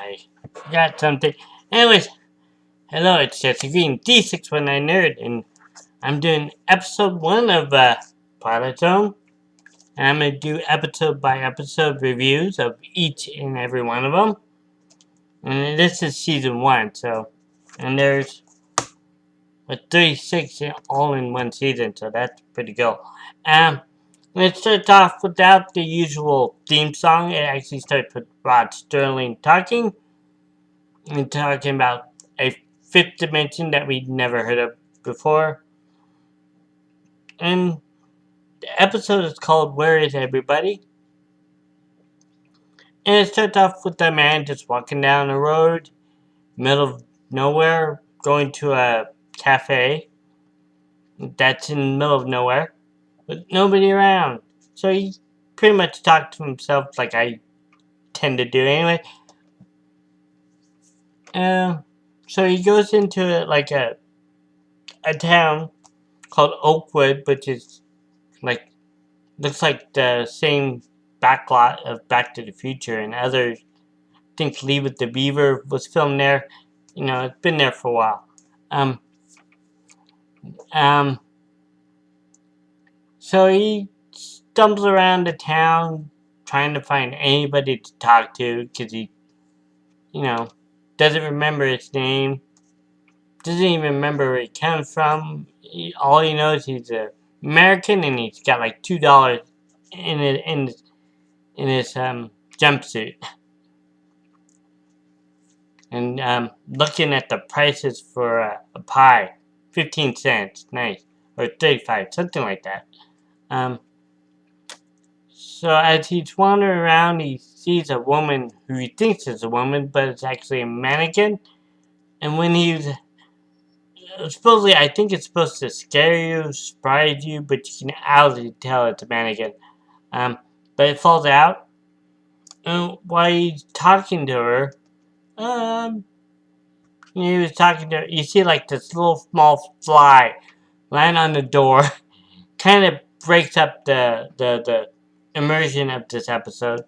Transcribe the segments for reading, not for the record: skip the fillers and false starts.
I forgot something. Anyways, hello, it's Jesse Green, D619 Nerd, and I'm doing episode 1 of Twilight Zone. And I'm going to do episode by episode reviews of each and every one of them. And this is season 1, so. And there's 36 all in one season, so that's pretty cool. It starts off without the usual theme song. It actually starts with Rod Sterling talking. And talking about a fifth dimension that we'd never heard of before. And the episode is called Where Is Everybody? And it starts off with a man just walking down the road, middle of nowhere, going to a cafe that's in the middle of nowhere, with nobody around. So he pretty much talked to himself like I tend to do anyway. So he goes into like a town called Oakwood, which is like looks like the same backlot of Back to the Future and others. I think Leave It to Beaver was filmed there. You know, it's been there for a while. So he stumbles around the town trying to find anybody to talk to because he, doesn't remember his name, doesn't even remember where he comes from. All he knows he's an American and he's got like $2 in his jumpsuit. And looking at the prices for a pie, 15 cents, nice, or 35, something like that. So as he's wandering around, he sees a woman who he thinks is a woman, but it's actually a mannequin. And when he's supposedly, I think it's supposed to scare you, surprise you, but you can obviously tell it's a mannequin. But it falls out. And while he's talking to her, he was talking to her, you see like this little small fly land on the door. Kind of breaks up the immersion of this episode.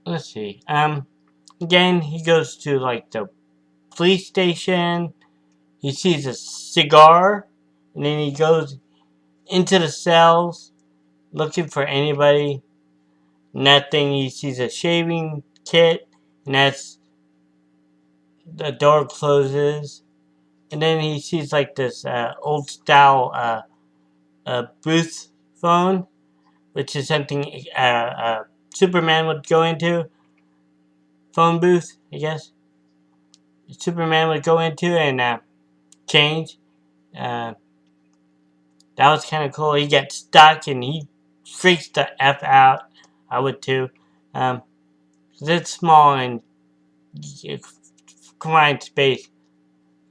Let's see. Again, he goes to like the police station. He sees a cigar, and then he goes into the cells looking for anybody. Nothing. He sees a shaving kit, and that's the door closes. And then he sees like this old style booth phone, which is something Superman would go into. Phone booth, I guess. Superman would go into and change. That was kind of cool. He gets stuck and he freaks the F out. I would too. It's small and confined space.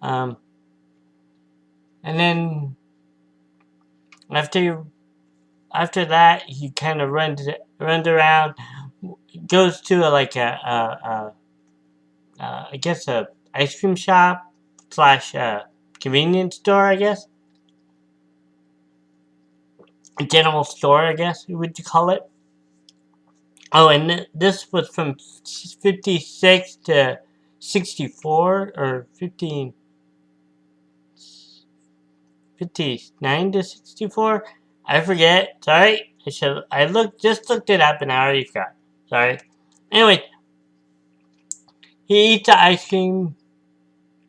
And then after that, he kind of runs around, goes to I guess a ice cream shop / convenience store, I guess. A general store, I guess you would call it. Oh, and this was from 56 to 64, or 59 to 64. I forget. Sorry. I just looked it up and I already forgot. Sorry. Anyway, he eats the ice cream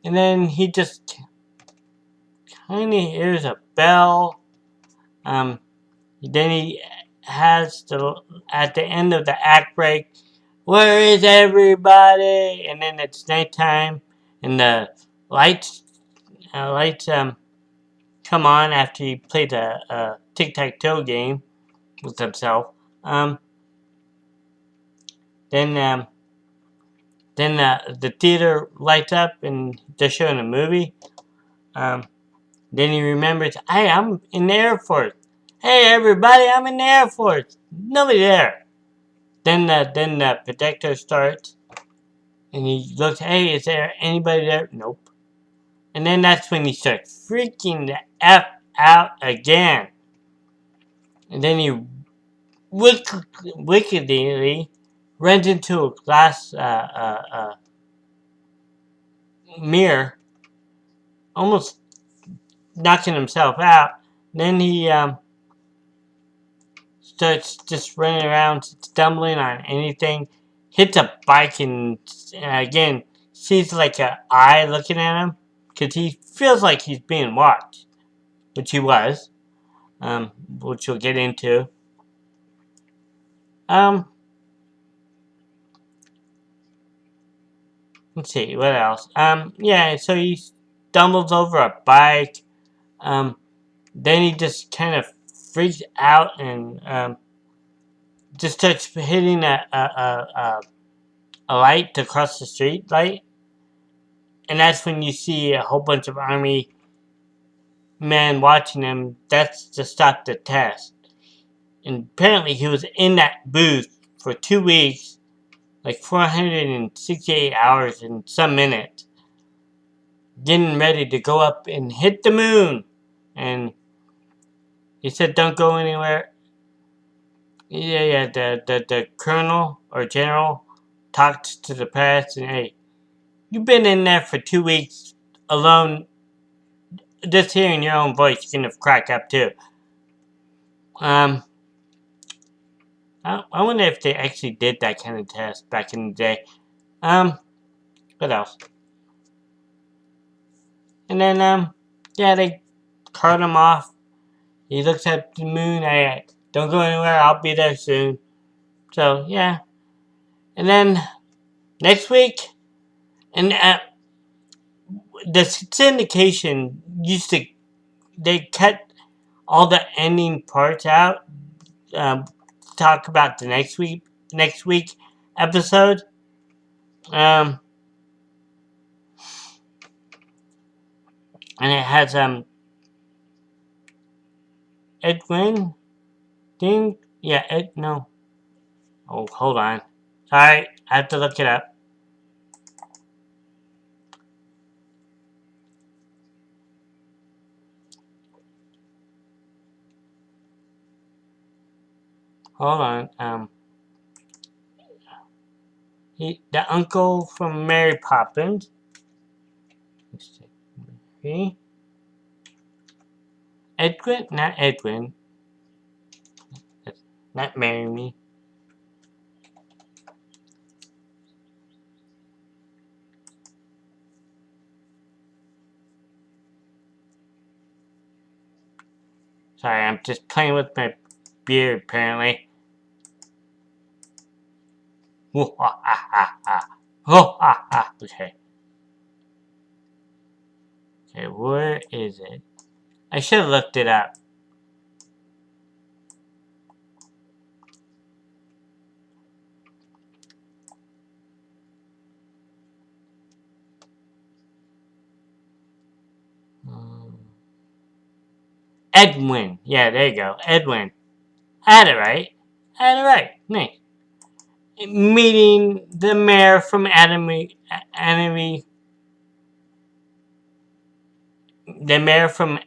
and then he just kind of hears a bell. Then he has at the end of the act break, where is everybody? And then it's nighttime and the lights come on after he played a tic-tac-toe game with himself. Then the theater lights up and they're showing a movie. Then he remembers, hey, I'm in the Air Force. Hey, everybody, I'm in the Air Force. Nobody there. Then the projector starts and he looks, hey, is there anybody there? Nope. And then that's when he starts freaking the F out again. And then he wickedly runs into a glass mirror, almost knocking himself out. Then he starts just running around, stumbling on anything, hits a bike, and again sees like an eye looking at him because he feels like he's being watched, which he was, which we'll get into. Um, let's see what else. Yeah, so he stumbles over a bike. Um, then he just kind of freaks out and just starts hitting a light to cross the street light. And that's when you see a whole bunch of army men watching him. That's to stop the test. And apparently he was in that booth for 2 weeks, like 468 hours and some minutes, getting ready to go up and hit the moon. And he said, "Don't go anywhere." Yeah. The colonel or general talked to the press and, "Hey, you've been in there for 2 weeks alone. Just hearing your own voice, you're gonna crack up too." Um, I wonder if they actually did that kind of test back in the day. What else? And then, yeah, they cart him off. He looks at the moon. Hey, don't go anywhere. I'll be there soon. So, yeah. And then, next week, and the syndication used to, they cut all the ending parts out. Talk about the next week episode. Um, and it has Edwin Ding. Yeah, no. Oh, hold on. Sorry, I have to look it up. Hold on. The uncle from Mary Poppins. Okay. Edwin, not Edwin. Not marry me. Sorry, I'm just playing with my beard, apparently. Oh, ha, ha, ha, ha. Oh, ha, ha. Okay. Okay, where is it? I should have looked it up. Edwin. Yeah, there you go. Edwin. I had it right. Nice. Meeting the mayor from the mayor from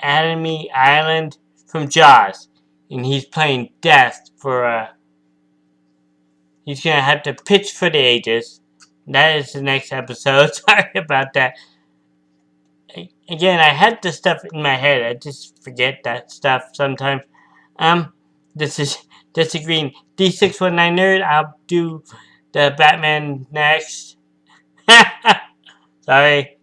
Anime Island from Jaws, and he's playing Death for he's gonna have to pitch for the ages. That is the next episode. Sorry about that. Again, I had the stuff in my head. I just forget that stuff sometimes. This is Disagreeing D619 Nerd. I'll do the Batman next. Sorry.